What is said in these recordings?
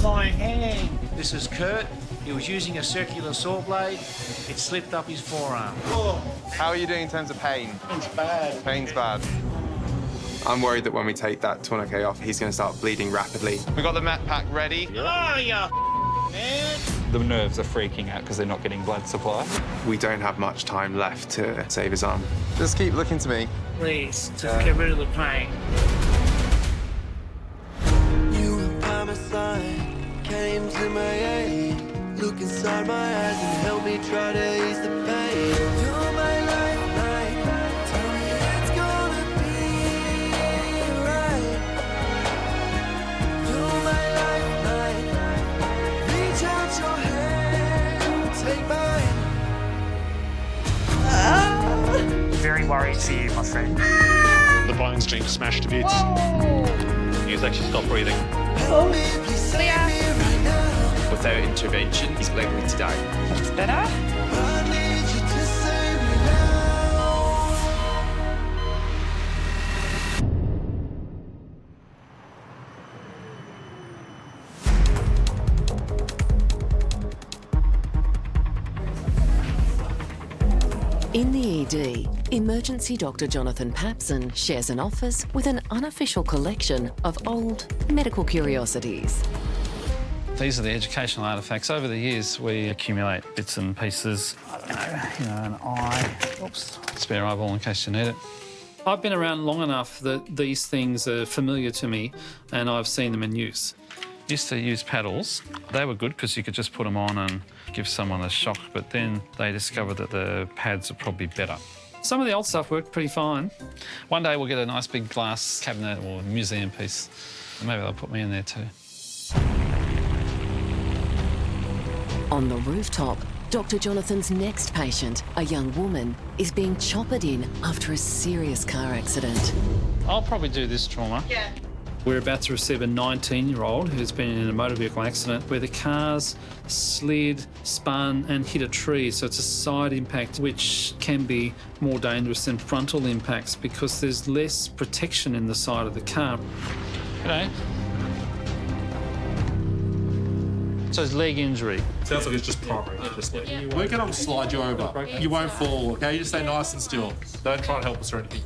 my hand. This is Kurt. He was using a circular saw blade. It slipped up his forearm. Oh, How are you doing in terms of pain? it's bad. Pain's bad. I'm worried that when we take that tourniquet off, he's going to start bleeding rapidly. We've got the mat pack ready. Oh, yeah, man. The nerves are freaking out because they're not getting blood supply. We don't have much time left to save his arm. Just keep looking to me. Please, just get rid of the pain. You were by my side, came to my aid. Look inside my eyes and help me try to ease the pain. You're my lifeline, tell me it's gonna be right. You're my lifeline, reach out your hand, take mine. Very worried for you, my friend. The bone's been smashed to bits. He's actually stopped breathing. Help me, please save me right now. Without intervention, he's likely to die. It's better. I need you to save me now. In the ED, emergency Dr. Jonathan Papson shares an office with an unofficial collection of old medical curiosities. These are the educational artefacts. Over the years, we accumulate bits and pieces. I don't know, an eye. Oops, spare eyeball in case you need it. I've been around long enough that these things are familiar to me and I've seen them in use. Used to use paddles. They were good because you could just put them on and give someone a shock, but then they discovered that the pads are probably better. Some of the old stuff worked pretty fine. One day we'll get a nice big glass cabinet or museum piece. Maybe they'll put me in there too. On the rooftop, Dr. Jonathan's next patient, a young woman, is being choppered in after a serious car accident. I'll probably do this trauma. Yeah. We're about to receive a 19-year-old who's been in a motor vehicle accident where the cars slid, spun and hit a tree. So it's a side impact which can be more dangerous than frontal impacts because there's less protection in the side of the car. G'day. So it's leg injury. Sounds like it's just primary. Work it on, slide you over. You won't fall, okay? You just stay nice and still. Don't try and help us or anything.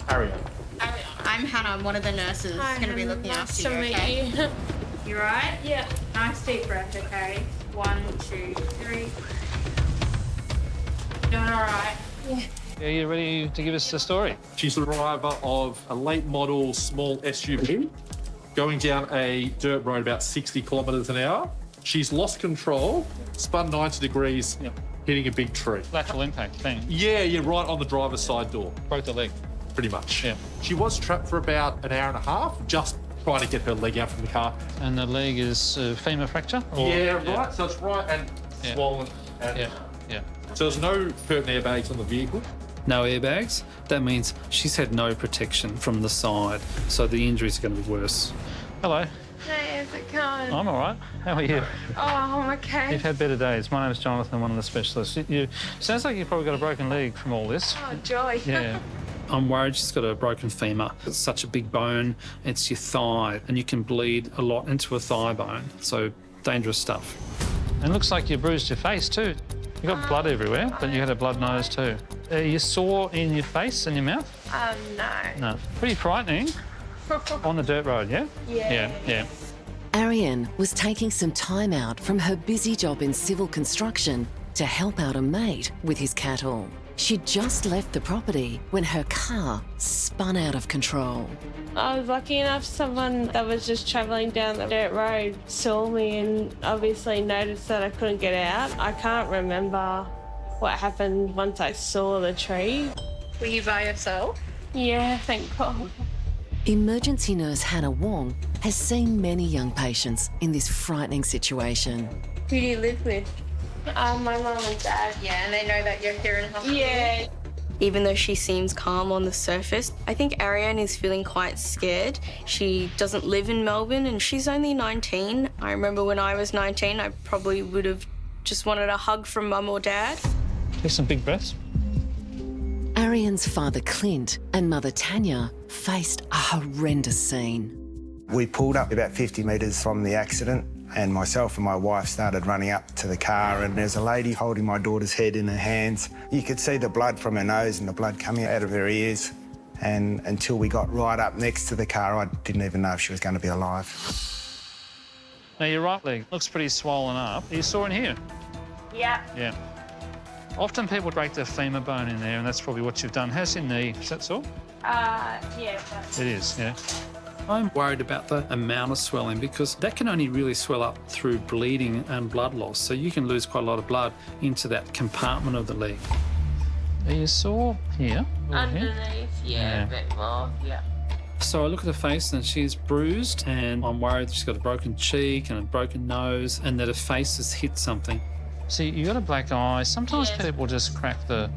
Harry. I'm Hannah. I'm one of the nurses going to be looking after you, okay? You right? Yeah. Nice deep breath, okay? 1, 2, 3. Doing all right? Yeah. Are you ready to give us the story? She's the driver of a late model small SUV going down a dirt road about 60 kilometres an hour. She's lost control, spun 90 degrees, hitting a big tree. Lateral impact, bang. Yeah, right on the driver's side door. Broke the leg. Pretty much. Yeah. She was trapped for about an hour and a half, just trying to get her leg out from the car. And the leg is femur fracture? Or? Right. So it's right and swollen. And So there's no curtain airbags on the vehicle. No airbags. That means she's had no protection from the side, so the injuries are going to be worse. Hello. Hey, how's it going? I'm all right. How are you? Oh, I'm okay. You've had better days. My name's Jonathan, I'm one of the specialists. Sounds like you've probably got a broken leg from all this. Oh, joy. Yeah. I'm worried she's got a broken femur. It's such a big bone, it's your thigh, and you can bleed a lot into a thigh bone, so dangerous stuff. And it looks like you bruised your face too. You got blood everywhere, but you had a blood nose too. Are you sore in your face and your mouth? No. No. Pretty frightening. On the dirt road, yeah? Yeah. Ariane was taking some time out from her busy job in civil construction to help out a mate with his cattle. She'd just left the property when her car spun out of control. I was lucky enough someone that was just travelling down the dirt road saw me and obviously noticed that I couldn't get out. I can't remember what happened once I saw the tree. Were you by yourself? Yeah, thank God. Emergency nurse Hannah Wong has seen many young patients in this frightening situation. Who do you live with? My mum and dad. Yeah, and they know that you're here in hospital? Yeah. Even though she seems calm on the surface, I think Ariane is feeling quite scared. She doesn't live in Melbourne and she's only 19. I remember when I was 19, I probably would have just wanted a hug from mum or dad. Take some big breaths. Ariane's father Clint and mother Tanya faced a horrendous scene. We pulled up about 50 metres from the accident and myself and my wife started running up to the car and there's a lady holding my daughter's head in her hands. You could see the blood from her nose and the blood coming out of her ears. And until we got right up next to the car, I didn't even know if she was going to be alive. Now, your right leg looks pretty swollen up. Are you sore in here? Yeah. Yeah. Often people break their femur bone in there, and that's probably what you've done. How's your knee? Is that sore? Yeah. It is, yeah. I'm worried about the amount of swelling because that can only really swell up through bleeding and blood loss. So you can lose quite a lot of blood into that compartment of the leg. Are you sore here? Underneath, yeah, a bit more, yeah. So I look at her face and she's bruised and I'm worried she's got a broken cheek and a broken nose and that her face has hit something. See, you got a black eye. Sometimes people just crack the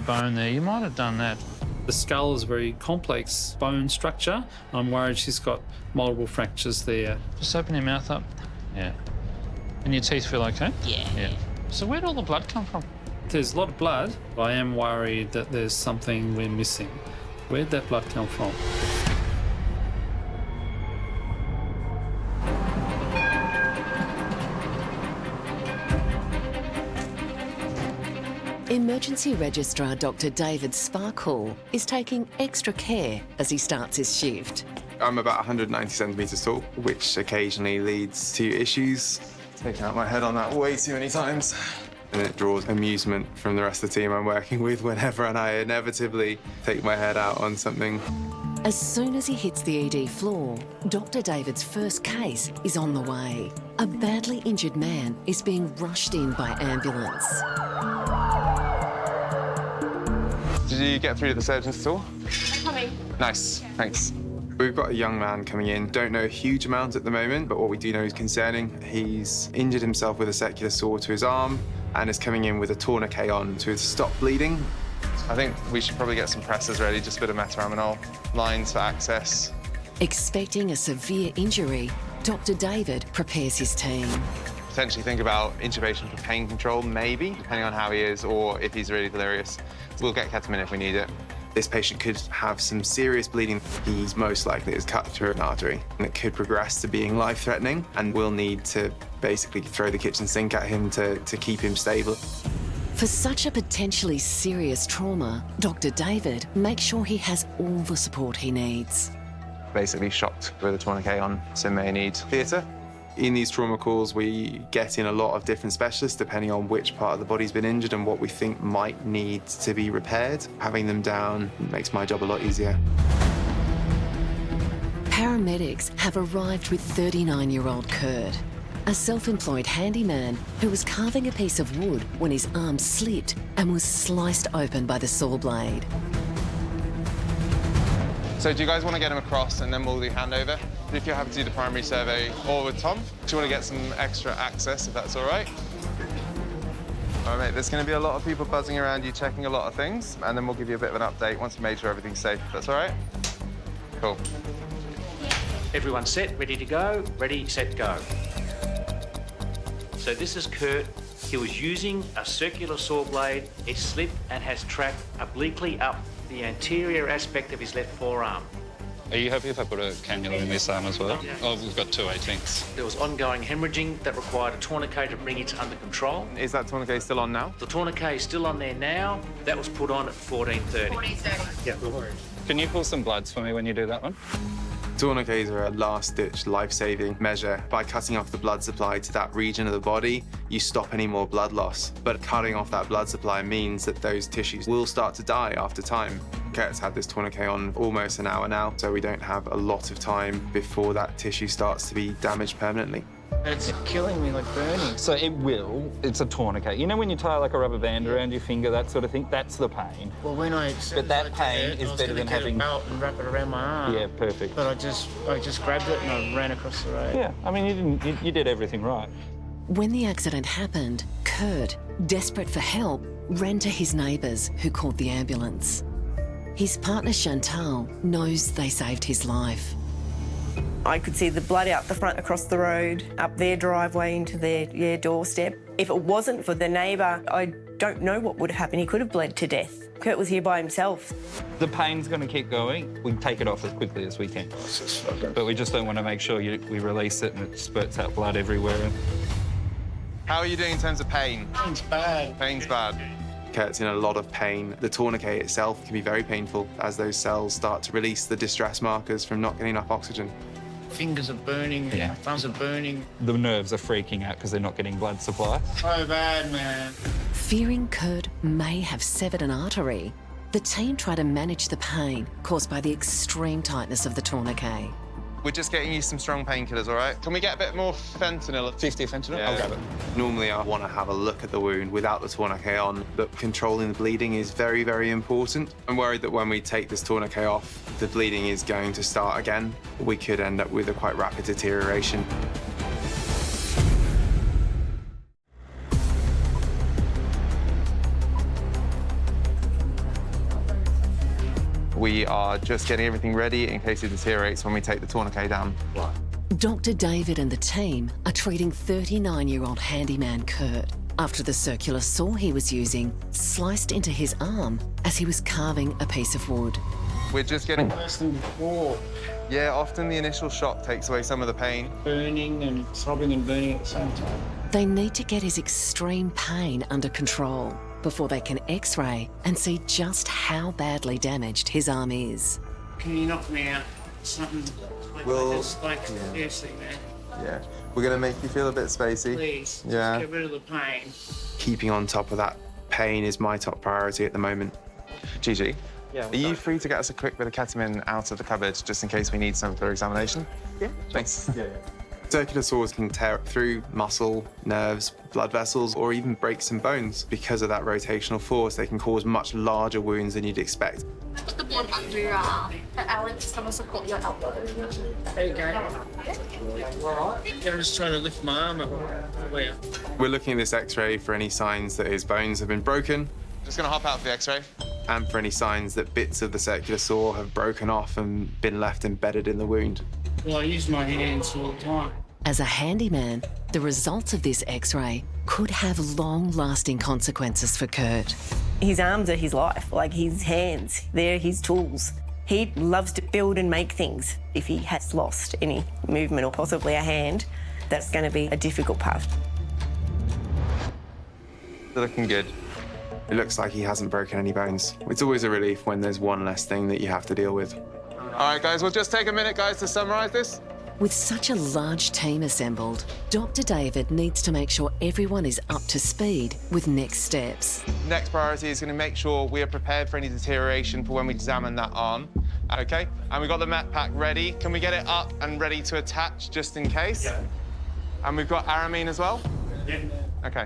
bone there. You might have done that. The skull is a very complex bone structure. I'm worried she's got multiple fractures there. Just open your mouth up. Yeah. And your teeth feel okay? Yeah. So where'd all the blood come from? There's a lot of blood. I am worried that there's something we're missing. Where'd that blood come from? Emergency Registrar Dr. David Sparkle is taking extra care as he starts his shift. I'm about 190 centimetres tall, which occasionally leads to issues. Taking out my head on that way too many times. And it draws amusement from the rest of the team I'm working with whenever I inevitably take my head out on something. As soon as he hits the ED floor, Dr. David's first case is on the way. A badly injured man is being rushed in by ambulance. Did you get through to the surgeons at all? Coming. Nice, thanks. We've got a young man coming in. Don't know a huge amount at the moment, but what we do know is concerning. He's injured himself with a secular sore to his arm and is coming in with a tourniquet on to stop bleeding. I think we should probably get some pressors ready, just a bit of metaraminol, lines for access. Expecting a severe injury, Dr. David prepares his team. Potentially think about intubation for pain control, maybe, depending on how he is or if he's really delirious. We'll get ketamine if we need it. This patient could have some serious bleeding. He's most likely is cut through an artery, and it could progress to being life-threatening, and we'll need to basically throw the kitchen sink at him to keep him stable. For such a potentially serious trauma, Dr. David makes sure he has all the support he needs. Basically shocked with a tourniquet on, so may need theatre. In these trauma calls, we get in a lot of different specialists depending on which part of the body's been injured and what we think might need to be repaired. Having them down makes my job a lot easier. Paramedics have arrived with 39-year-old Kurt, a self-employed handyman who was carving a piece of wood when his arm slipped and was sliced open by the saw blade. So do you guys want to get him across and then we'll do handover? If you're happy to do the primary survey or with Tom, do you want to get some extra access, if that's all right? All right, mate, there's going to be a lot of people buzzing around you, checking a lot of things, and then we'll give you a bit of an update once we've made sure everything's safe. That's all right? Cool. Everyone set, ready to go, ready, set, go. So this is Kurt. He was using a circular saw blade. It slipped and has tracked obliquely up the anterior aspect of his left forearm. Are you happy if I put a cannula in this arm as well? Oh, we've got 2 18s. There was ongoing hemorrhaging that required a tourniquet to bring it under control. Is that tourniquet still on now? The tourniquet is still on there now. That was put on at 14:30. 14:30. Yeah, no worries. Can you pull some bloods for me when you do that one? Tourniquets are a last-ditch life-saving measure. By cutting off the blood supply to that region of the body, you stop any more blood loss. But cutting off that blood supply means that those tissues will start to die after time. Kurt's had this tourniquet on almost an hour now, so we don't have a lot of time before that tissue starts to be damaged permanently. It's killing me, like burning. So it's a tourniquet. You know when you tie like a rubber band around your finger, that sort of thing? That's the pain. Well, when I But that pain is better than having... I was going to get a belt and wrap it around my arm. Yeah, perfect. But I just grabbed it and I ran across the road. Yeah, I mean, you did everything right. When the accident happened, Kurt, desperate for help, ran to his neighbours who called the ambulance. His partner Chantal knows they saved his life. I could see the blood out the front across the road, up their driveway into their doorstep. If it wasn't for the neighbour, I don't know what would have happened. He could have bled to death. Kurt was here by himself. The pain's going to keep going. We take it off as quickly as we can. But we just don't want to make sure we release it and it spurts out blood everywhere. How are you doing in terms of pain? Pain's bad. Pain's bad. Kurt's in a lot of pain. The tourniquet itself can be very painful as those cells start to release the distress markers from not getting enough oxygen. Fingers are burning, Yeah. thumbs are burning. The nerves are freaking out because they're not getting blood supply. So bad, man. Fearing Kurt may have severed an artery, the team try to manage the pain caused by the extreme tightness of the tourniquet. We're just getting you some strong painkillers, all right? Can we get a bit more fentanyl? 50 fentanyl? Yeah. I'll grab it. Normally, I want to have a look at the wound without the tourniquet on, but controlling the bleeding is very, very important. I'm worried that when we take this tourniquet off, the bleeding is going to start again. We could end up with a quite rapid deterioration. We are just getting everything ready in case it deteriorates when we take the tourniquet down. Dr. David and the team are treating 39-year-old handyman Kurt after the circular saw he was using sliced into his arm as he was carving a piece of wood. We're just getting... Worse than before. Yeah, often the initial shock takes away some of the pain. Burning and throbbing and burning at the same time. They need to get his extreme pain under control before they can X-ray and see just how badly damaged his arm is. Can you knock me out? Something like this, seriously, man. Yeah. We're going to make you feel a bit spacey. Please, Yeah. just get rid of the pain. Keeping on top of that pain is my top priority at the moment. Gigi, are you free to get us a quick bit of ketamine out of the cupboard just in case we need some for examination? Yeah. Thanks. Yeah. Circular saws can tear through muscle, nerves, blood vessels, or even break some bones. Because of that rotational force, they can cause much larger wounds than you'd expect. Put the blood under your arm. Alex, someone support your elbow. There you go. All right. Yeah, I'm just trying to lift my arm up. Where? We're looking at this X-ray for any signs that his bones have been broken. Just gonna hop out for the X-ray. And for any signs that bits of the circular saw have broken off and been left embedded in the wound. Well, I use my hands all the time. As a handyman, the results of this X-ray could have long-lasting consequences for Kurt. His arms are his life, like his hands, they're his tools. He loves to build and make things. If he has lost any movement or possibly a hand, that's going to be a difficult part. They're looking good. It looks like he hasn't broken any bones. It's always a relief when there's one less thing that you have to deal with. All right, guys, we'll just take a minute, guys, to summarize this. With such a large team assembled, Dr. David needs to make sure everyone is up to speed with next steps. Next priority is going to make sure we are prepared for any deterioration for when we examine that arm. Okay? And we've got the met pack ready. Can we get it up and ready to attach just in case? Yeah. And we've got aramine as well? Yeah. Okay.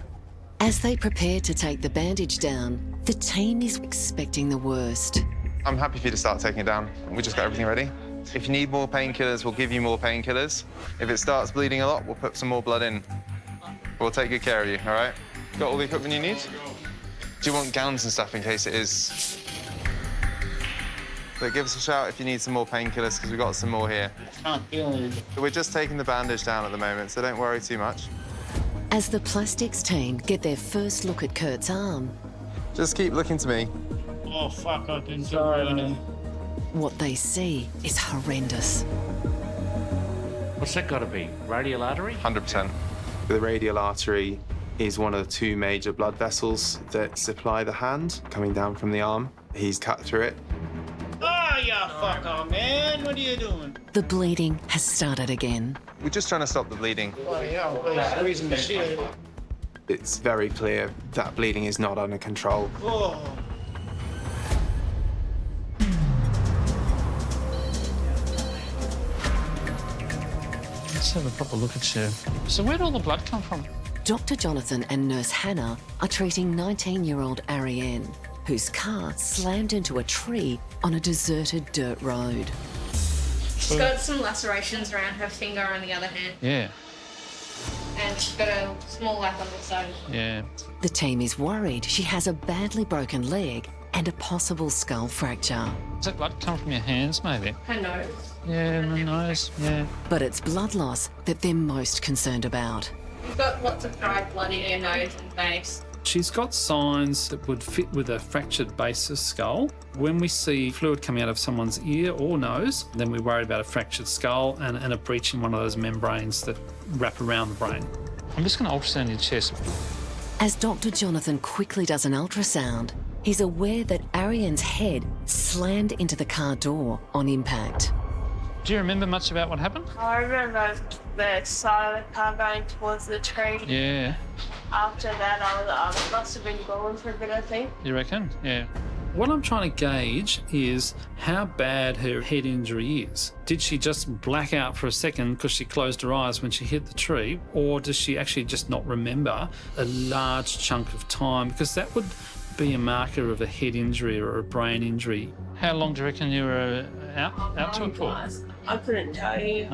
As they prepare to take the bandage down, the team is expecting the worst. I'm happy for you to start taking it down. We just got everything ready. If you need more painkillers, we'll give you more painkillers. If it starts bleeding a lot, we'll put some more blood in. We'll take good care of you, all right? Got all the equipment you need? Do you want gowns and stuff in case it is? But give us a shout if you need some more painkillers, because we've got some more here. Can't feel anything. We're just taking the bandage down at the moment, so don't worry too much. As the plastics team get their first look at Kurt's arm, just keep looking to me. Oh, fuck, I can feel anything. What they see is horrendous. What's that got to be? Radial artery? 100%. The radial artery is one of the two major blood vessels that supply the hand, coming down from the arm. He's cut through it. Oh, you fucker, man. What are you doing? The bleeding has started again. We're just trying to stop the bleeding. Oh, yeah, I'm squeezing the shit. It's very clear that bleeding is not under control. Oh. Let's have a proper look at you. So where'd all the blood come from? Dr. Jonathan and Nurse Hannah are treating 19-year-old Ariane, whose car slammed into a tree on a deserted dirt road. She's got some lacerations around her finger on the other hand. Yeah. And she's got a small lap on the side. Yeah. The team is worried she has a badly broken leg and a possible skull fracture. Does that blood come from your hands, maybe? Her nose. Yeah, in the nose, yeah. But it's blood loss that they're most concerned about. You've got lots of dried blood in your nose and face. She's got signs that would fit with a fractured base of skull. When we see fluid coming out of someone's ear or nose, then we're worried about a fractured skull and a breach in one of those membranes that wrap around the brain. I'm just going to ultrasound your chest. As Dr. Jonathan quickly does an ultrasound, he's aware that Ariane's head slammed into the car door on impact. Do you remember much about what happened? I remember the side of the car going towards the tree. Yeah. After that, I must have been gone for a bit, I think. You reckon? Yeah. What I'm trying to gauge is how bad her head injury is. Did she just black out for a second because she closed her eyes when she hit the tree, or does she actually just not remember a large chunk of time? Because that would be a marker of a head injury or a brain injury. How long do you reckon you were out to it for? I couldn't tell you.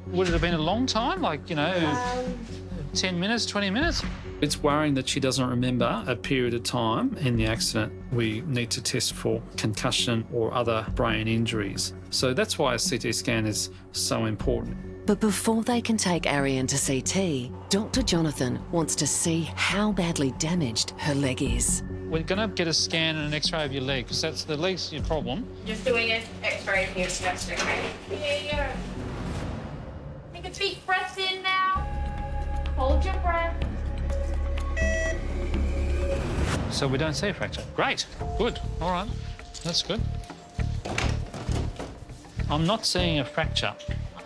Would it have been a long time? Like, 10 minutes, 20 minutes? It's worrying that she doesn't remember a period of time in the accident. We need to test for concussion or other brain injuries. So that's why a CT scan is so important. But before they can take Ariane to CT, Dr. Jonathan wants to see how badly damaged her leg is. We're going to get a scan and an x-ray of your leg, because that's the leg's your problem. Just doing an x-ray of your chest, okay? Yeah. Take a deep breath in now. Hold your breath. So we don't see a fracture. Great. Good. All right. That's good. I'm not seeing a fracture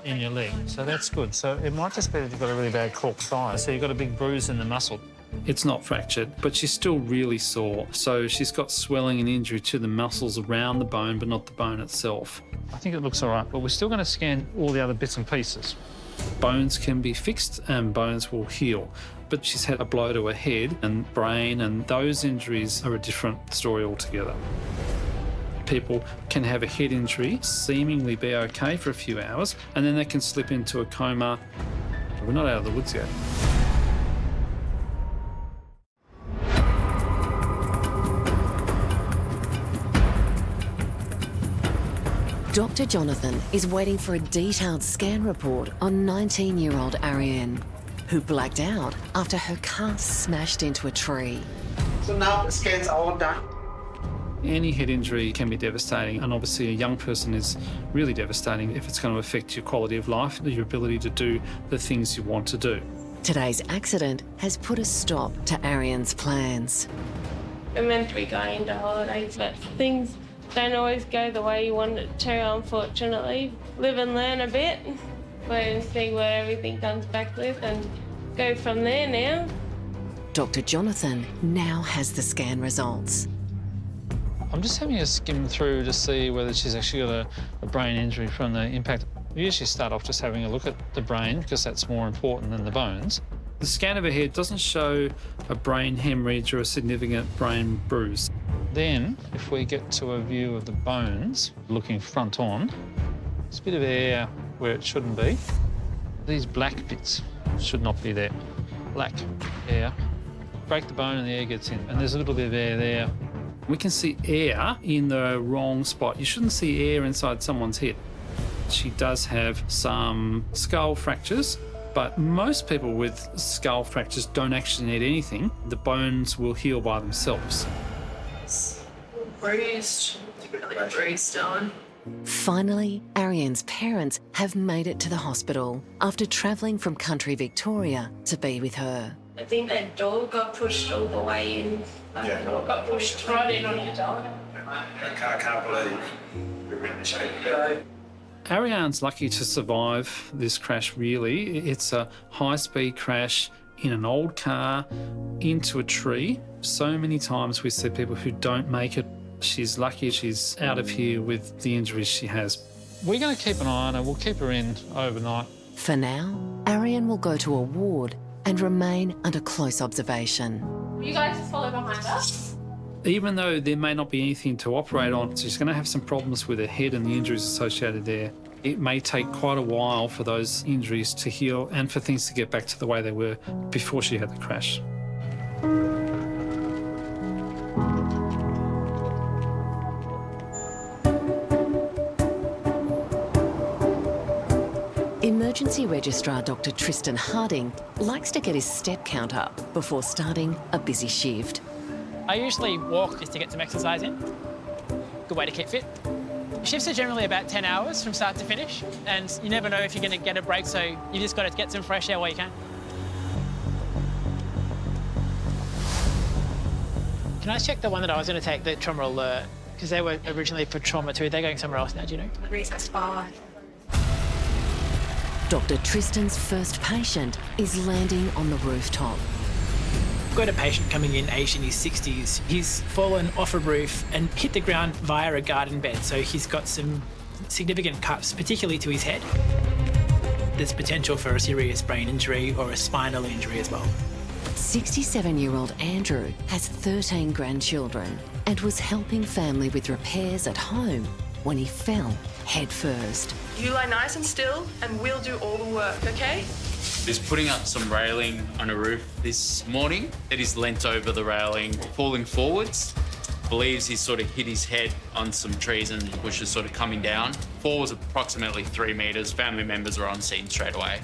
in your leg, so that's good. So it might just be that you've got a really bad cork thigh, so you've got a big bruise in the muscle. It's not fractured, but she's still really sore. So she's got swelling and injury to the muscles around the bone, but not the bone itself. I think it looks all right, but we're still going to scan all the other bits and pieces. Bones can be fixed and bones will heal. But she's had a blow to her head and brain, and those injuries are a different story altogether. People can have a head injury, seemingly be okay for a few hours, and then they can slip into a coma. We're not out of the woods yet. Dr. Jonathan is waiting for a detailed scan report on 19-year-old Ariane, who blacked out after her car smashed into a tree. So now the scans are all done. Any head injury can be devastating, and obviously a young person is really devastating if it's going to affect your quality of life, your ability to do the things you want to do. Today's accident has put a stop to Ariane's plans. We're meant to be going into holidays, but things don't always go the way you want it to, unfortunately. Live and learn a bit. Wait and see what everything comes back with and go from there now. Dr. Jonathan now has the scan results. I'm just having a skim through to see whether she's actually got a brain injury from the impact. We usually start off just having a look at the brain because that's more important than the bones. The scan of her head doesn't show a brain hemorrhage or a significant brain bruise. Then, if we get to a view of the bones, looking front on, there's a bit of air where it shouldn't be. These black bits should not be there. Black air. Break the bone and the air gets in, and there's a little bit of air there. We can see air in the wrong spot. You shouldn't see air inside someone's head. She does have some skull fractures, but most people with skull fractures don't actually need anything. The bones will heal by themselves. Bruised, really bruised on. Finally, Ariane's parents have made it to the hospital after travelling from country Victoria to be with her. I think that door got pushed all the way in. Yeah. The door got pushed right in on your dog. I can't believe we're in the shape we go. Ariane's lucky to survive this crash, really. It's a high-speed crash in an old car into a tree. So many times we see people who don't make it. She's lucky she's out of here with the injuries she has. We're going to keep an eye on her. We'll keep her in overnight. For now, Ariane will go to a ward and remain under close observation. Will you guys just follow behind us? Even though there may not be anything to operate on, she's going to have some problems with her head and the injuries associated there. It may take quite a while for those injuries to heal and for things to get back to the way they were before she had the crash. Registrar Dr. Tristan Harding likes to get his step count up before starting a busy shift. I usually walk just to get some exercise in. Good way to keep fit. Shifts are generally about 10 hours from start to finish, and you never know if you're going to get a break, so you just got to get some fresh air while you can. Can I check the one that I was going to take, the trauma alert? Because they were originally for trauma too. They're going somewhere else now, do you know? Recess 5. Dr. Tristan's first patient is landing on the rooftop. I've got a patient coming in, aged in his 60s. He's fallen off a roof and hit the ground via a garden bed, so he's got some significant cuts, particularly to his head. There's potential for a serious brain injury or a spinal injury as well. 67-year-old Andrew has 13 grandchildren and was helping family with repairs at home when he fell head first. You lie nice and still, and we'll do all the work, okay? He's putting up some railing on a roof this morning that he's leant over the railing, falling forwards. Believes he's sort of hit his head on some trees and bushes sort of coming down. Fall was approximately 3 metres. Family members are on scene straight away.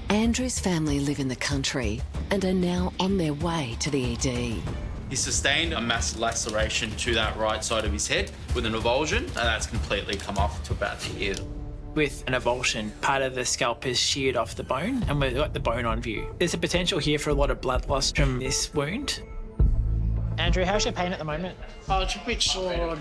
Andrew's family live in the country and are now on their way to the ED. He sustained a massive laceration to that right side of his head with an avulsion, and that's completely come off to about the ear. With an avulsion, part of the scalp is sheared off the bone, and we've got the bone on view. There's a potential here for a lot of blood loss from this wound. Andrew, how's your pain at the moment? Oh, it's a bit sore on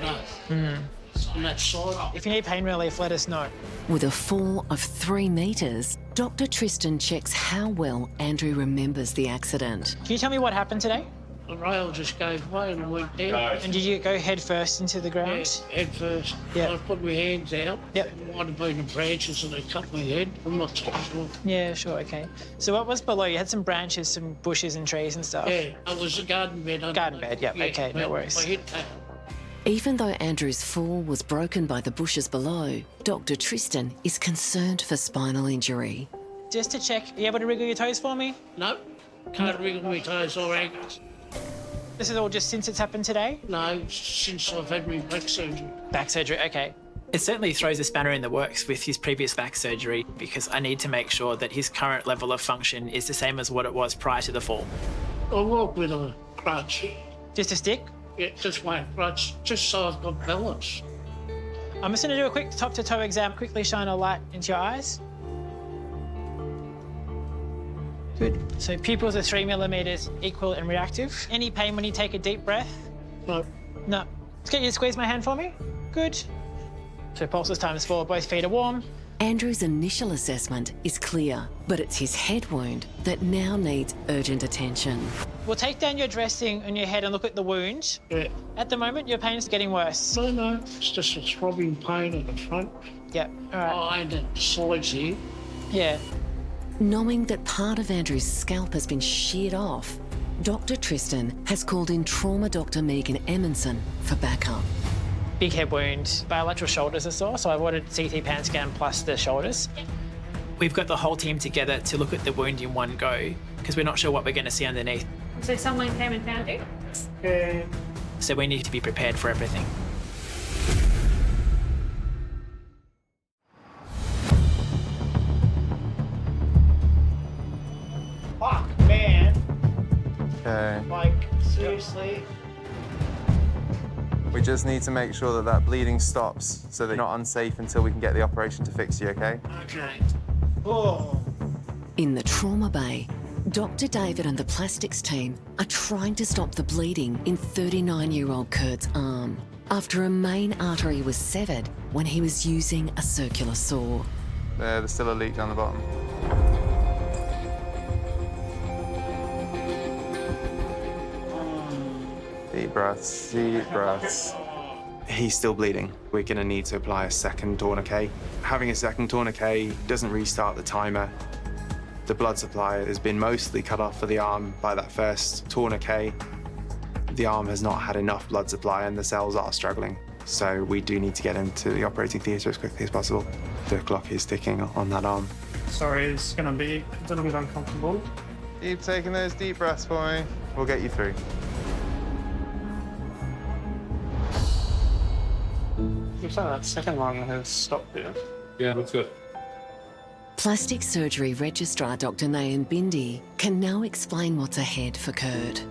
that side. If you need pain relief, let us know. With a fall of 3 metres, Dr. Tristan checks how well Andrew remembers the accident. Can you tell me what happened today? The rail just gave way and went down. And did you go head first into the ground? Yeah, head first. Yeah. I put my hands out. Yep. It might have been the branches and they cut my head. I'm not so sure. Yeah, sure, okay. So what was below? You had some branches, some bushes and trees and stuff? Yeah, it was a garden bed. Garden bed, yep, yeah, okay, no worries. I hit that. Even though Andrew's fall was broken by the bushes below, Dr. Tristan is concerned for spinal injury. Just to check, are you able to wriggle your toes for me? No, can't wriggle my toes or ankles. This is all just since it's happened today? No, since I've had my back surgery. Back surgery, okay. It certainly throws a spanner in the works with his previous back surgery because I need to make sure that his current level of function is the same as what it was prior to the fall. I walk with a crutch. Just a stick? Yeah, just one crutch, just so I've got balance. I'm just going to do a quick top-to-toe exam. Quickly shine a light into your eyes. Good. So pupils are 3 millimetres, equal and reactive. Any pain when you take a deep breath? No. No. Let's get you to squeeze my hand for me. Good. So pulses ×4, both feet are warm. Andrew's initial assessment is clear, but it's his head wound that now needs urgent attention. We'll take down your dressing on your head and look at the wound. Yeah. At the moment, your pain is getting worse. No, it's just a throbbing pain at the front. Yep, all right. Oh, and at the sides here. Yeah. Knowing that part of Andrew's scalp has been sheared off, Dr. Tristan has called in trauma Dr. Megan Emerson for backup. Big head wound, bilateral shoulders are sore, so I wanted CT pan scan plus the shoulders. We've got the whole team together to look at the wound in one go because we're not sure what we're going to see underneath. So someone came and found you? Yeah. So we need to be prepared for everything. Fuck, man. Okay. Like, seriously? We just need to make sure that that bleeding stops so that you're not unsafe until we can get the operation to fix you, okay? Okay. Oh. In the trauma bay, Dr. David and the plastics team are trying to stop the bleeding in 39-year-old Kurt's arm after a main artery was severed when he was using a circular saw. There's still a leak down the bottom. Deep breaths, deep breaths. He's still bleeding. We're gonna need to apply a second tourniquet. Having a second tourniquet doesn't restart the timer. The blood supply has been mostly cut off for the arm by that first tourniquet. The arm has not had enough blood supply and the cells are struggling. So we do need to get into the operating theatre as quickly as possible. The clock is ticking on that arm. Sorry, it's gonna be a little bit uncomfortable. Keep taking those deep breaths for me. We'll get you through. Looks like that second one has stopped here. Yeah, looks good. Plastic surgery registrar Dr. Nayan Bindi can now explain what's ahead for Kurt.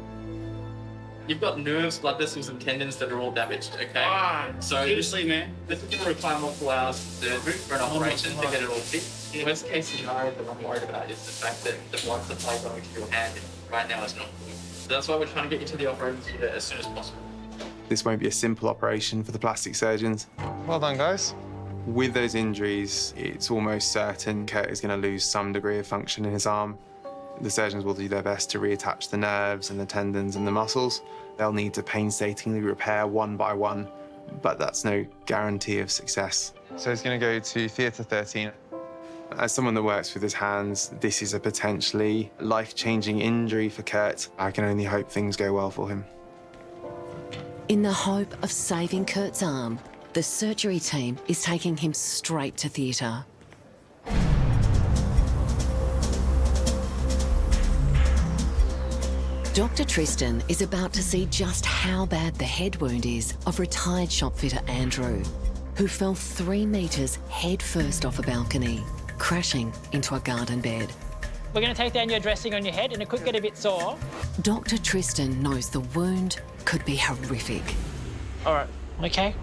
You've got nerves, blood vessels and tendons that are all damaged, okay? So seriously, man. This is going to require multiple hours of surgery for an operation to get it all fixed. The worst case scenario that I'm worried about is the fact that the blood supply going to your hand right now is not good. So that's why we're trying to get you to the operating theatre as soon as possible. This won't be a simple operation for the plastic surgeons. Well done, guys. With those injuries, it's almost certain Kurt is going to lose some degree of function in his arm. The surgeons will do their best to reattach the nerves and the tendons and the muscles. They'll need to painstakingly repair one by one, but that's no guarantee of success. So he's going to go to Theatre 13. As someone that works with his hands, this is a potentially life-changing injury for Kurt. I can only hope things go well for him. In the hope of saving Kurt's arm, the surgery team is taking him straight to theatre. Dr. Tristan is about to see just how bad the head wound is of retired shopfitter Andrew, who fell 3 metres head first off a balcony, crashing into a garden bed. We're going to take down your dressing on your head and it could get a bit sore. Dr. Tristan knows the wound could be horrific. All right, okay.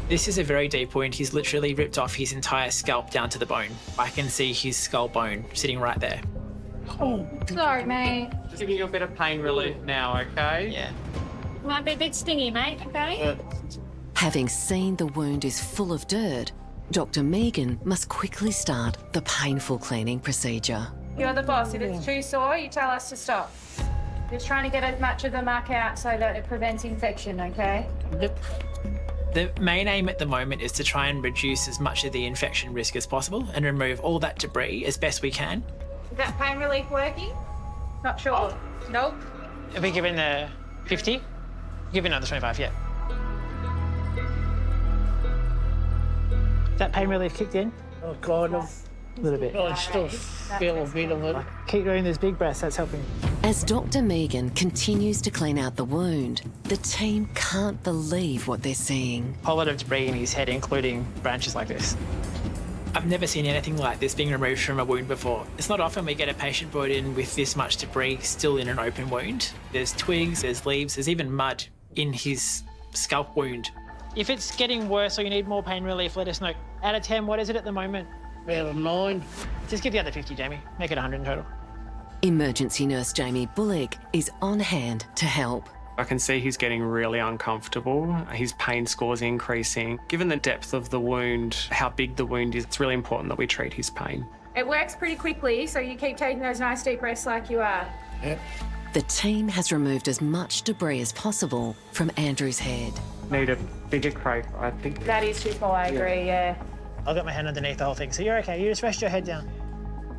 This is a very deep wound. He's literally ripped off his entire scalp down to the bone. I can see his skull bone sitting right there. Oh, sorry, mate. Just giving you a bit of pain relief now, okay? Yeah. Might be a bit stingy, mate, okay? Having seen the wound is full of dirt, Dr. Megan must quickly start the painful cleaning procedure. You're the boss. If it's too sore, you tell us to stop. Just trying to get as much of the muck out so that it prevents infection, okay? The main aim at the moment is to try and reduce as much of the infection risk as possible and remove all that debris as best we can. Is that pain relief working? Not sure. Nope. Are we giving the 50? Give another 25, yeah. That pain relief kicked in? Oh, kind of. A little bit. I still feel a bit of it. Keep doing those big breaths, that's helping. As Dr. Megan continues to clean out the wound, the team can't believe what they're seeing. A whole lot of debris in his head, including branches like this. I've never seen anything like this being removed from a wound before. It's not often we get a patient brought in with this much debris still in an open wound. There's twigs, there's leaves, there's even mud in his scalp wound. If it's getting worse or you need more pain relief, let us know. Out of 10, what is it at the moment? About a 9. Just give the other 50, Jamie. Make it 100 in total. Emergency nurse Jamie Bullock is on hand to help. I can see he's getting really uncomfortable. His pain score's increasing. Given the depth of the wound, how big the wound is, it's really important that we treat his pain. It works pretty quickly, so you keep taking those nice deep breaths like you are. Yep. The team has removed as much debris as possible from Andrew's head. Need a bigger crate, I think. That is too small, I agree, yeah. I've got my hand underneath the whole thing, so you're okay. You just rest your head down.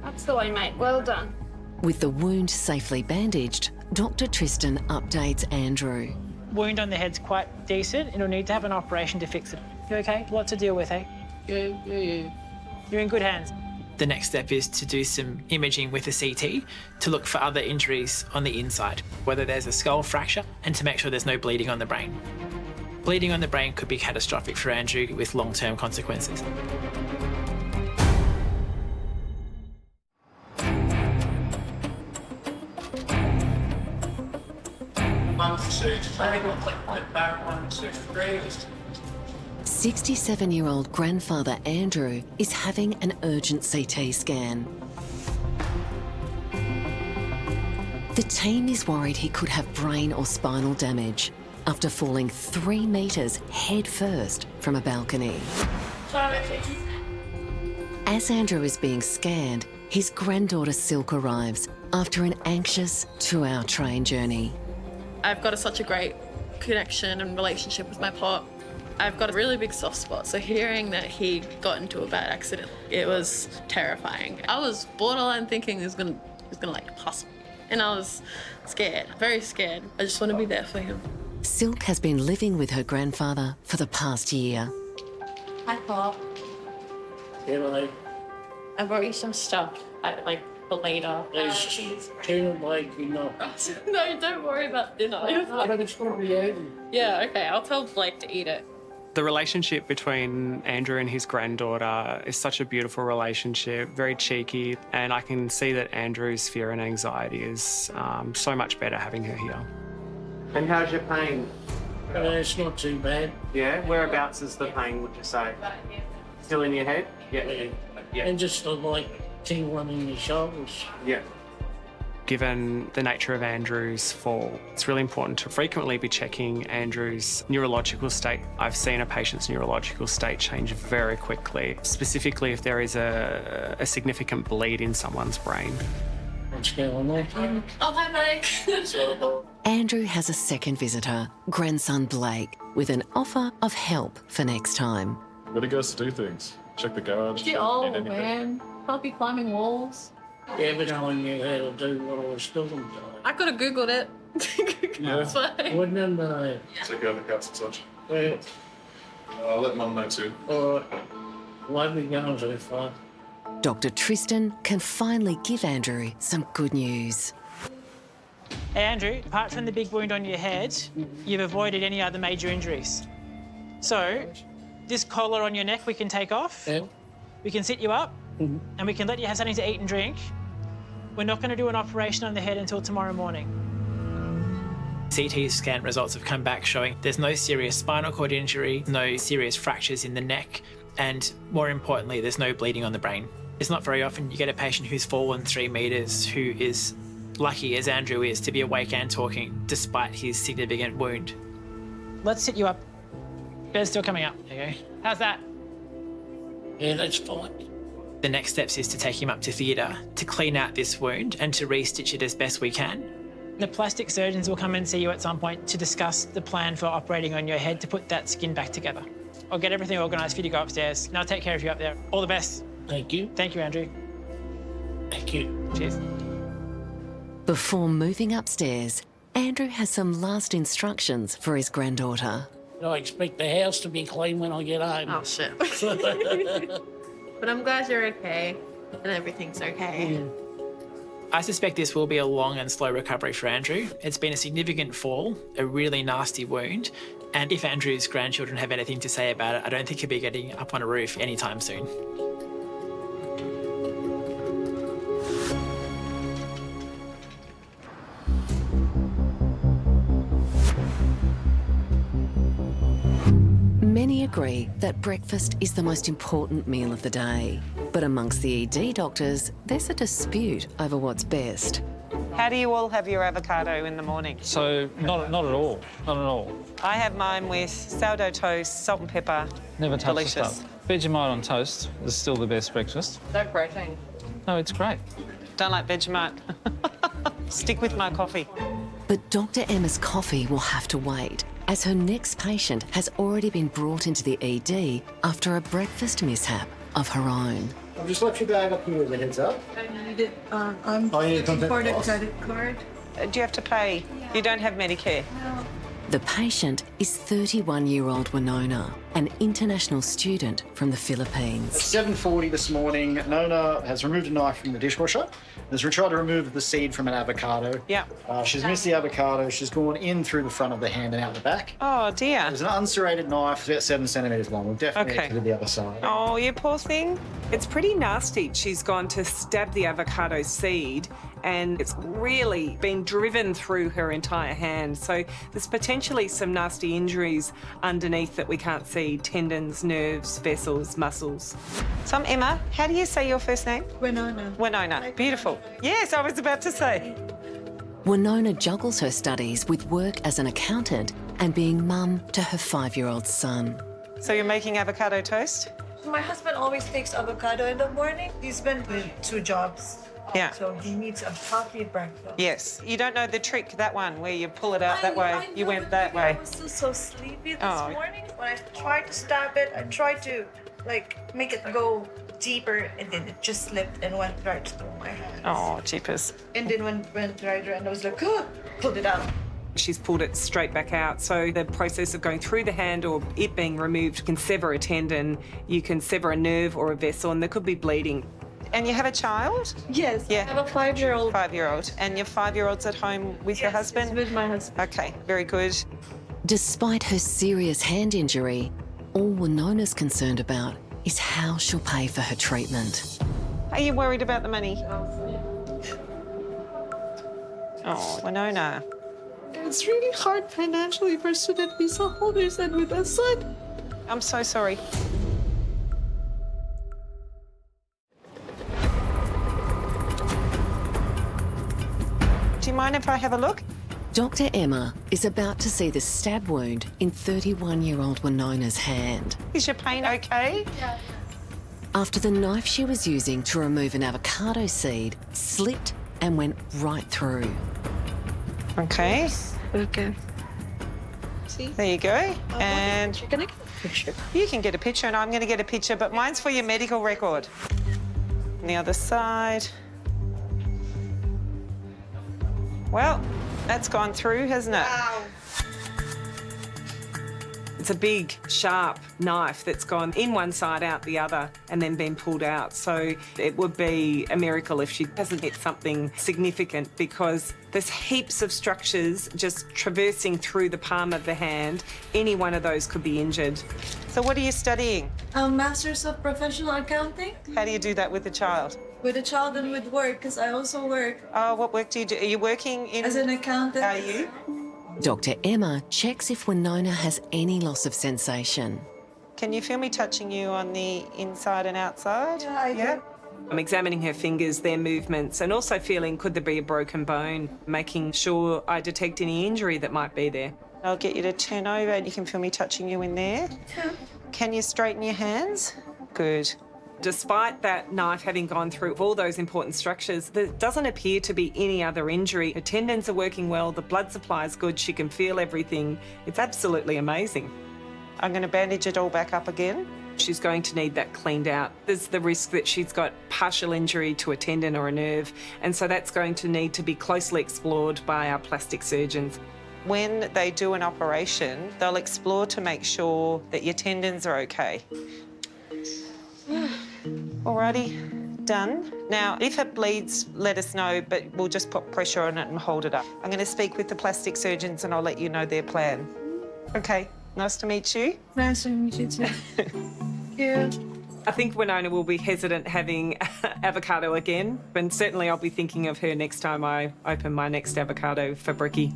That's the way, mate. Well done. With the wound safely bandaged, Dr. Tristan updates Andrew. Wound on the head's quite decent. It'll need to have an operation to fix it. You okay? Lot to deal with, eh? Yeah. You're in good hands. The next step is to do some imaging with a CT to look for other injuries on the inside, whether there's a skull fracture, and to make sure there's no bleeding on the brain. Bleeding on the brain could be catastrophic for Andrew with long-term consequences. One, two, back 1, 2, 3. 67-year-old grandfather Andrew is having an urgent CT scan. The team is worried he could have brain or spinal damage after falling 3 metres head first from a balcony. As Andrew is being scanned, his granddaughter Silk arrives after an anxious 2-hour train journey. I've got such a great connection and relationship with my pop. I've got a really big soft spot, so hearing that he got into a bad accident, it was terrifying. I was borderline thinking he was gonna like pass me, and I was scared, very scared. I just want to be there for him. Silk has been living with her grandfather for the past year. Hi, Pop. Yeah, like, I brought you some stuff, for later. there's dinner like, you know. No, don't worry about dinner. But it's going to be eaten. Yeah, okay, I'll tell Blake to eat it. The relationship between Andrew and his granddaughter is such a beautiful relationship, very cheeky, and I can see that Andrew's fear and anxiety is so much better having her here. And how's your pain? It's not too bad. Yeah? Whereabouts is the pain, would you say? Still in your head? Yeah. Yeah. And just like tingling in your shoulders. Yeah. Given the nature of Andrew's fall, it's really important to frequently be checking Andrew's neurological state. I've seen a patient's neurological state change very quickly, specifically if there is a significant bleed in someone's brain. What's going on? Oh, hi, Mike. Andrew has a second visitor, grandson Blake, with an offer of help for next time. But he goes to do things. Check the garage. You're old, man. Can't be climbing walls. Yeah, but I knew how to do what I was doing. I could have Googled it. It's fine. Wouldn't know. Take over the cats and such. Yeah. I'll let Mum know too. All right. Won't be going too far. Dr. Tristan can finally give Andrew some good news. Hey, Andrew, apart from the big wound on your head, you've avoided any other major injuries. So, this collar on your neck we can take off. Yeah. We can sit you up, and we can let you have something to eat and drink. We're not going to do an operation on the head until tomorrow morning. CT scan results have come back showing there's no serious spinal cord injury, no serious fractures in the neck, and more importantly, there's no bleeding on the brain. It's not very often you get a patient who's fallen 3 metres who is lucky, as Andrew is, to be awake and talking despite his significant wound. Let's sit you up. Bed's still coming up. Okay. How's that? Yeah, that's fine. The next steps is to take him up to theatre to clean out this wound and to re-stitch it as best we can. The plastic surgeons will come and see you at some point to discuss the plan for operating on your head to put that skin back together. I'll get everything organised for you to go upstairs, and I'll take care of you up there. All the best. Thank you. Thank you, Andrew. Thank you. Cheers. Before moving upstairs, Andrew has some last instructions for his granddaughter. I expect the house to be clean when I get home. Oh, shit. But I'm glad you're okay and everything's okay. Yeah. I suspect this will be a long and slow recovery for Andrew. It's been a significant fall, a really nasty wound, and if Andrew's grandchildren have anything to say about it, I don't think he'll be getting up on a roof anytime soon. Many agree that breakfast is the most important meal of the day. But amongst the ED doctors, there's a dispute over what's best. How do you all have your avocado in the morning? So, not at all. Not at all. I have mine with sourdough toast, salt and pepper. Never touch Delicious. the stuff. Vegemite on toast is still the best breakfast. No protein. No, it's great. Don't like Vegemite. Stick with my coffee. But Dr. Emma's coffee will have to wait, as her next patient has already been brought into the ED after a breakfast mishap of her own. I've just left your bag up here with a heads up. I'm looking for a credit card. Do you have to pay? You don't have Medicare? No. The patient is 31-year-old Winona, an international student from the Philippines. At 7:40 this morning, Nona has removed a knife from the dishwasher. Has tried to remove the seed from an avocado. Yeah. She's missed the avocado. She's gone in through the front of the hand and out the back. Oh, dear. There's an unserrated knife, about 7 centimetres long. We've definitely exited the other side. Oh, you poor thing. It's pretty nasty. She's gone to stab the avocado seed and it's really been driven through her entire hand. So there's potentially some nasty injuries underneath that we can't see: tendons, nerves, vessels, muscles. So I'm Emma. How do you say your first name? Winona. Winona. Beautiful. Yes, I was about to say. Winona juggles her studies with work as an accountant and being mum to her 5-year-old son. So you're making avocado toast? My husband always takes avocado in the morning. He's been with 2 jobs. Yeah. So he needs a healthy breakfast. Yes. You don't know the trick, that one, where you pull it out that way. You went that way. I was so sleepy this morning. When I tried to stab it, I tried to make it go deeper, and then it just slipped and went right through my hand. Oh, jeepers. And then when it went right around, I was like, oh, pulled it out. She's pulled it straight back out. So the process of going through the hand or it being removed can sever a tendon, you can sever a nerve or a vessel, and there could be bleeding. And you have a child? Yes, yeah. I have a 5-year-old. 5-year-old. And your 5-year-old's at home with your husband? With my husband. Okay, very good. Despite her serious hand injury, all Winona's concerned about is how she'll pay for her treatment. Are you worried about the money? Oh, Winona. It's really hard financially for student visa holders and with a son. I'm so sorry. Do you mind if I have a look? Dr. Emma is about to see the stab wound in 31-year-old Winona's hand. Is your pain okay? Yeah. After the knife she was using to remove an avocado seed slipped and went right through. Okay. Okay. See? There you go. And you're gonna get a picture. You can get a picture and I'm going to get a picture, but mine's for your medical record. On the other side. Well, that's gone through, hasn't it? Wow. It's a big, sharp knife that's gone in one side, out the other, and then been pulled out. So it would be a miracle if she hasn't hit something significant, because there's heaps of structures just traversing through the palm of the hand. Any one of those could be injured. So what are you studying? Masters of Professional Accounting. How do you do that with a child? With a child and with work, because I also work. Oh, what work do you do? Are you working in... As an accountant. Are you? Dr. Emma checks if Winona has any loss of sensation. Can you feel me touching you on the inside and outside? Yeah, I do. I'm examining her fingers, their movements, and also feeling could there be a broken bone, making sure I detect any injury that might be there. I'll get you to turn over and you can feel me touching you in there. Yeah. Can you straighten your hands? Good. Despite that knife having gone through all those important structures, there doesn't appear to be any other injury. Her tendons are working well, the blood supply is good, she can feel everything. It's absolutely amazing. I'm going to bandage it all back up again. She's going to need that cleaned out. There's the risk that she's got partial injury to a tendon or a nerve, and so that's going to need to be closely explored by our plastic surgeons. When they do an operation, they'll explore to make sure that your tendons are okay. Alrighty, done. Now, if it bleeds, let us know, but we'll just put pressure on it and hold it up. I'm going to speak with the plastic surgeons and I'll let you know their plan. Okay, nice to meet you. Nice to meet you too. Yeah. I think Winona will be hesitant having avocado again, and certainly I'll be thinking of her next time I open my next avocado for Bricky.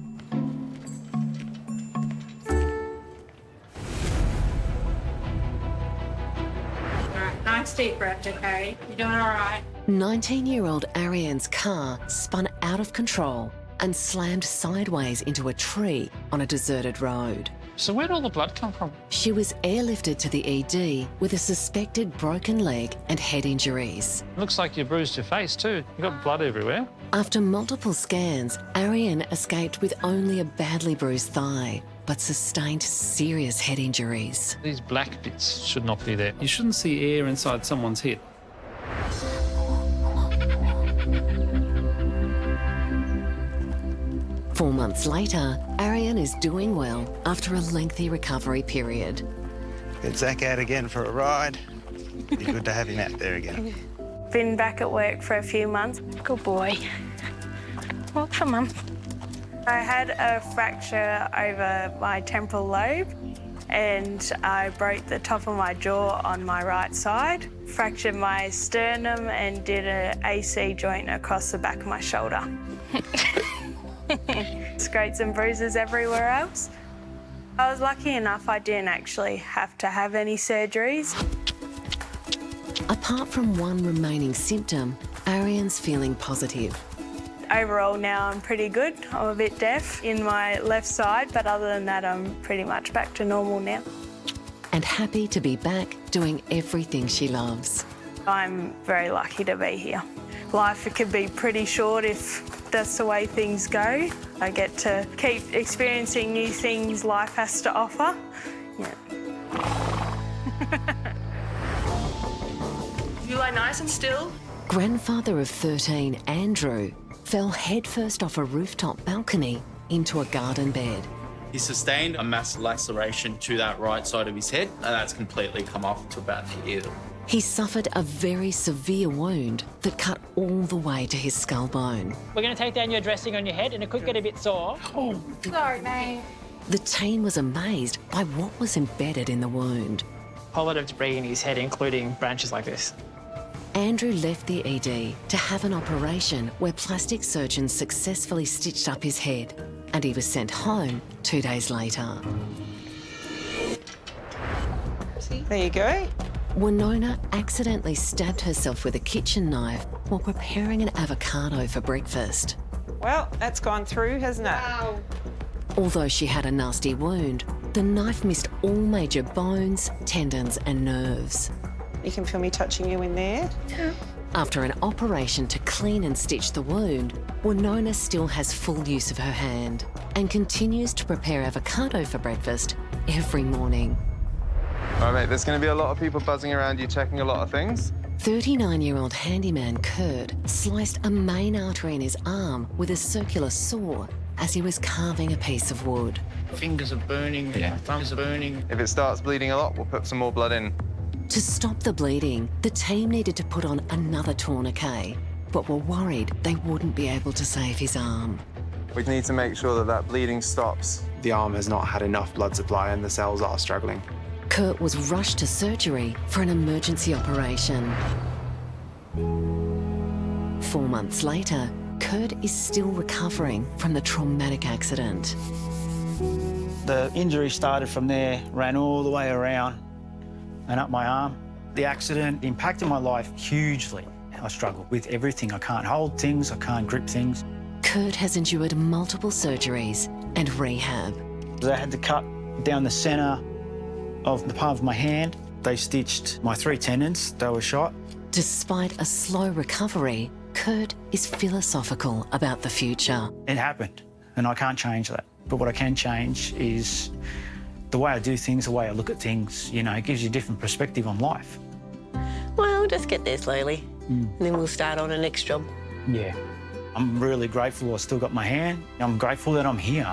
Nice deep breath, okay? You're doing all right. 19-year-old Ariane's car spun out of control and slammed sideways into a tree on a deserted road. So where'd all the blood come from? She was airlifted to the ED with a suspected broken leg and head injuries. Looks like you bruised your face too. You got blood everywhere. After multiple scans, Ariane escaped with only a badly bruised thigh, but sustained serious head injuries. These black bits should not be there. You shouldn't see air inside someone's head. Four months later, Ariane is doing well after a lengthy recovery period. Get Zach out again for a ride. Be good to have him out there again. Been back at work for a few months. Good boy. Walk for Mum. I had a fracture over my temporal lobe and I broke the top of my jaw on my right side, fractured my sternum and did an AC joint across the back of my shoulder. Scrapes and bruises everywhere else. I was lucky enough I didn't actually have to have any surgeries. Apart from one remaining symptom, Ariane's feeling positive. Overall now I'm pretty good. I'm a bit deaf in my left side, but other than that I'm pretty much back to normal now. And happy to be back doing everything she loves. I'm very lucky to be here. Life could be pretty short if that's the way things go. I get to keep experiencing new things life has to offer. Yeah. You lie nice and still. Grandfather of 13, Andrew, fell headfirst off a rooftop balcony into a garden bed. He sustained a massive laceration to that right side of his head, and that's completely come off to about the ear. He suffered a very severe wound that cut all the way to his skull bone. We're going to take down your dressing on your head and it could get a bit sore. Sorry, mate. The team was amazed by what was embedded in the wound. A whole lot of debris in his head, including branches like this. Andrew left the ED to have an operation where plastic surgeons successfully stitched up his head, and he was sent home 2 days later. There you go. Winona accidentally stabbed herself with a kitchen knife while preparing an avocado for breakfast. Well, that's gone through, hasn't it? Wow. Although she had a nasty wound, the knife missed all major bones, tendons and nerves. You can feel me touching you in there. Yeah. After an operation to clean and stitch the wound, Winona still has full use of her hand and continues to prepare avocado for breakfast every morning. All right, mate, there's going to be a lot of people buzzing around you checking a lot of things. 39-year-old handyman Kurt sliced a main artery in his arm with a circular saw as he was carving a piece of wood. Fingers are burning, thumbs are burning. If it starts bleeding a lot, we'll put some more blood in. To stop the bleeding, the team needed to put on another tourniquet, but were worried they wouldn't be able to save his arm. We need to make sure that that bleeding stops. The arm has not had enough blood supply and the cells are struggling. Kurt was rushed to surgery for an emergency operation. 4 months later, Kurt is still recovering from the traumatic accident. The injury started from there, ran all the way around and up my arm. The accident impacted my life hugely. I struggle with everything. I can't hold things, I can't grip things. Kurt has endured multiple surgeries and rehab. I had to cut down the centre of the palm of my hand. They stitched my 3 tendons, they were shot. Despite a slow recovery, Kurt is philosophical about the future. It happened, and I can't change that. But what I can change is the way I do things, the way I look at things. You know, it gives you a different perspective on life. Well, we'll just get there slowly, and then we'll start on the next job. Yeah. I'm really grateful I still got my hand. I'm grateful that I'm here.